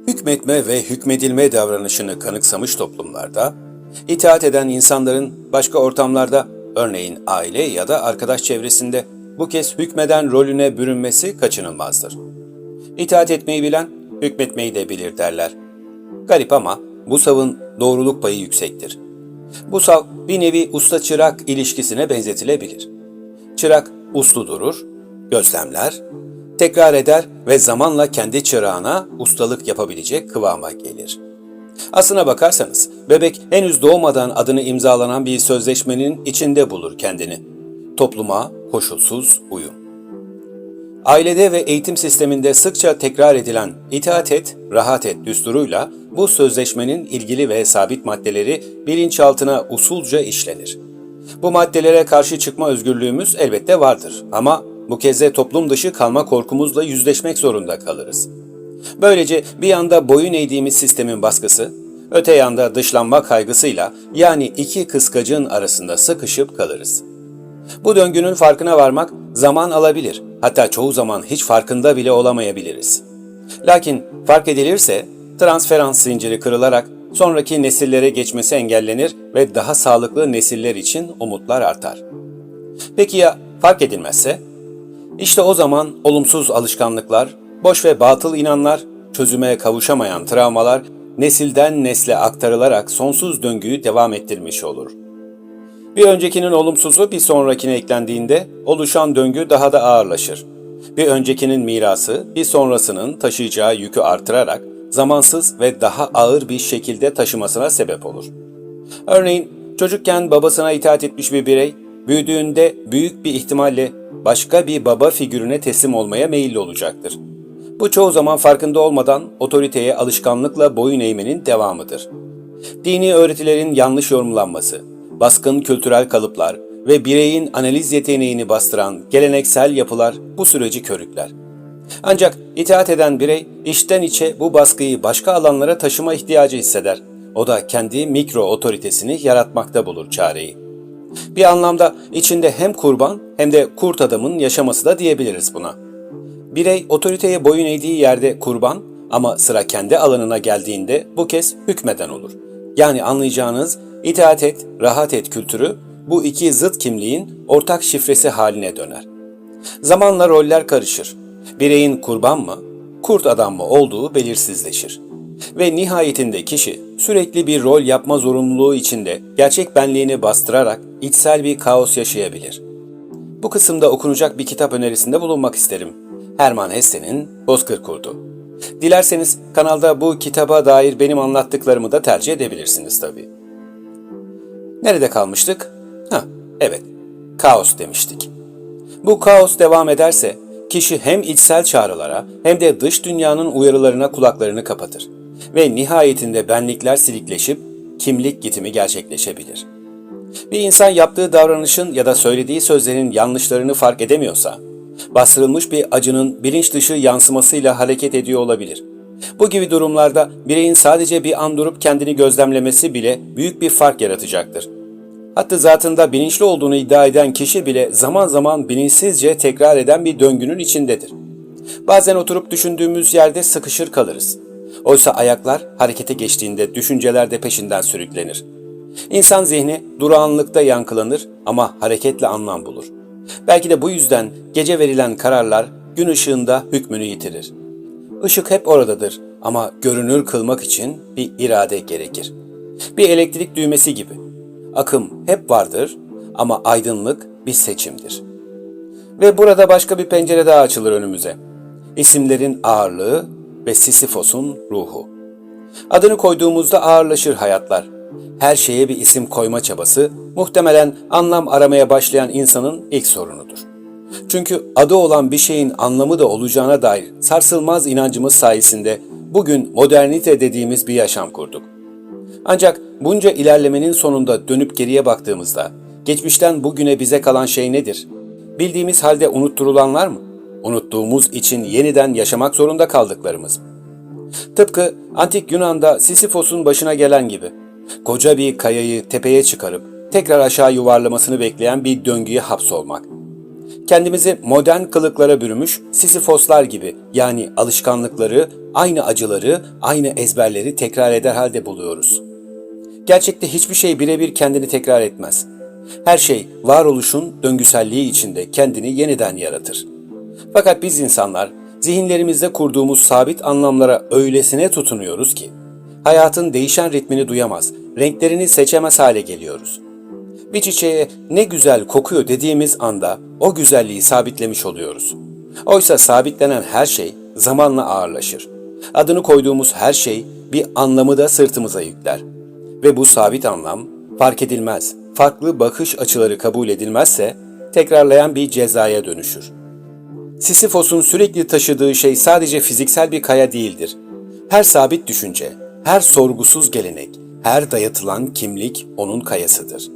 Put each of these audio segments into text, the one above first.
Hükmetme ve hükmedilme davranışını kanıksamış toplumlarda, itaat eden insanların başka ortamlarda, örneğin aile ya da arkadaş çevresinde bu kez hükmeden rolüne bürünmesi kaçınılmazdır. İtaat etmeyi bilen, hükmetmeyi de bilir derler. Garip ama bu savın doğruluk payı yüksektir. Bu sav bir nevi usta-çırak ilişkisine benzetilebilir. Çırak uslu durur, gözlemler, tekrar eder ve zamanla kendi çırağına ustalık yapabilecek kıvama gelir. Aslına bakarsanız bebek henüz doğmadan adını imzalanan bir sözleşmenin içinde bulur kendini. Topluma koşulsuz uyum. Ailede ve eğitim sisteminde sıkça tekrar edilen itaat et, rahat et düsturuyla bu sözleşmenin ilgili ve sabit maddeleri bilinçaltına usulca işlenir. Bu maddelere karşı çıkma özgürlüğümüz elbette vardır ama bu kez de toplum dışı kalma korkumuzla yüzleşmek zorunda kalırız. Böylece bir yanda boyun eğdiğimiz sistemin baskısı, öte yanda dışlanma kaygısıyla yani iki kıskacın arasında sıkışıp kalırız. Bu döngünün farkına varmak zaman alabilir, hatta çoğu zaman hiç farkında bile olamayabiliriz. Lakin fark edilirse transferans zinciri kırılarak sonraki nesillere geçmesi engellenir ve daha sağlıklı nesiller için umutlar artar. Peki ya fark edilmezse? İşte o zaman olumsuz alışkanlıklar, boş ve batıl inanlar, çözüme kavuşamayan travmalar nesilden nesle aktarılarak sonsuz döngüyü devam ettirmiş olur. Bir öncekinin olumsuzu bir sonrakine eklendiğinde oluşan döngü daha da ağırlaşır. Bir öncekinin mirası bir sonrasının taşıyacağı yükü artırarak zamansız ve daha ağır bir şekilde taşımasına sebep olur. Örneğin çocukken babasına itaat etmiş bir birey, büyüdüğünde büyük bir ihtimalle başka bir baba figürüne teslim olmaya meyilli olacaktır. Bu çoğu zaman farkında olmadan otoriteye alışkanlıkla boyun eğmenin devamıdır. Dini öğretilerin yanlış yorumlanması, baskın kültürel kalıplar ve bireyin analiz yeteneğini bastıran geleneksel yapılar bu süreci körükler. Ancak itaat eden birey içten içe bu baskıyı başka alanlara taşıma ihtiyacı hisseder. O da kendi mikro otoritesini yaratmakta bulur çareyi. Bir anlamda içinde hem kurban hem de kurt adamın yaşaması da diyebiliriz buna. Birey otoriteye boyun eğdiği yerde kurban ama sıra kendi alanına geldiğinde bu kez hükmeden olur. Yani anlayacağınız itaat et, rahat et kültürü bu iki zıt kimliğin ortak şifresi haline döner. Zamanla roller karışır. Bireyin kurban mı, kurt adam mı olduğu belirsizleşir. Ve nihayetinde kişi sürekli bir rol yapma zorunluluğu içinde gerçek benliğini bastırarak içsel bir kaos yaşayabilir. Bu kısımda okunacak bir kitap önerisinde bulunmak isterim. Hermann Hesse'nin Bozkır Kurdu. Dilerseniz kanalda bu kitaba dair benim anlattıklarımı da tercih edebilirsiniz tabii. Nerede kalmıştık? Evet, kaos demiştik. Bu kaos devam ederse kişi hem içsel çağrılara hem de dış dünyanın uyarılarına kulaklarını kapatır ve nihayetinde benlikler silikleşip kimlik gitimi gerçekleşebilir. Bir insan yaptığı davranışın ya da söylediği sözlerin yanlışlarını fark edemiyorsa, bastırılmış bir acının bilinç dışı yansımasıyla hareket ediyor olabilir. Bu gibi durumlarda bireyin sadece bir an durup kendini gözlemlemesi bile büyük bir fark yaratacaktır. Hatta zatında bilinçli olduğunu iddia eden kişi bile zaman zaman bilinçsizce tekrar eden bir döngünün içindedir. Bazen oturup düşündüğümüz yerde sıkışır kalırız. Oysa ayaklar harekete geçtiğinde düşünceler de peşinden sürüklenir. İnsan zihni durağanlıkta yankılanır ama hareketle anlam bulur. Belki de bu yüzden gece verilen kararlar gün ışığında hükmünü yitirir. Işık hep oradadır ama görünür kılmak için bir irade gerekir. Bir elektrik düğmesi gibi. Akım hep vardır ama aydınlık bir seçimdir. Ve burada başka bir pencere daha açılır önümüze. İsimlerin ağırlığı ve Sisyphos'un ruhu. Adını koyduğumuzda ağırlaşır hayatlar. Her şeye bir isim koyma çabası muhtemelen anlam aramaya başlayan insanın ilk sorunudur. Çünkü adı olan bir şeyin anlamı da olacağına dair sarsılmaz inancımız sayesinde bugün modernite dediğimiz bir yaşam kurduk. Ancak bunca ilerlemenin sonunda dönüp geriye baktığımızda geçmişten bugüne bize kalan şey nedir? Bildiğimiz halde unutturulanlar mı? Unuttuğumuz için yeniden yaşamak zorunda kaldıklarımız mı? Tıpkı antik Yunan'da Sisyphos'un başına gelen gibi koca bir kayayı tepeye çıkarıp tekrar aşağı yuvarlamasını bekleyen bir döngüye hapsolmak. Kendimizi modern kılıklara bürümüş Sisyphoslar gibi, yani alışkanlıkları, aynı acıları, aynı ezberleri tekrar eder halde buluyoruz. Gerçekte hiçbir şey birebir kendini tekrar etmez. Her şey varoluşun döngüselliği içinde kendini yeniden yaratır. Fakat biz insanlar zihinlerimizde kurduğumuz sabit anlamlara öylesine tutunuyoruz ki hayatın değişen ritmini duyamaz, renklerini seçemez hale geliyoruz. Bir çiçeğe ne güzel kokuyor dediğimiz anda o güzelliği sabitlemiş oluyoruz. Oysa sabitlenen her şey zamanla ağırlaşır. Adını koyduğumuz her şey bir anlamı da sırtımıza yükler. Ve bu sabit anlam fark edilmez, farklı bakış açıları kabul edilmezse tekrarlayan bir cezaya dönüşür. Sisyphos'un sürekli taşıdığı şey sadece fiziksel bir kaya değildir. Her sabit düşünce, her sorgusuz gelenek, her dayatılan kimlik onun kayasıdır.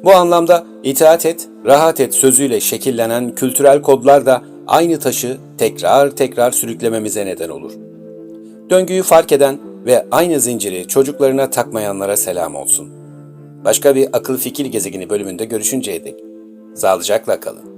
Bu anlamda itaat et, rahat et sözüyle şekillenen kültürel kodlar da aynı taşı tekrar tekrar sürüklememize neden olur. Döngüyü fark eden ve aynı zinciri çocuklarına takmayanlara selam olsun. Başka bir akıl fikir gezegeni bölümünde görüşünceye dek sağlıcakla kalın.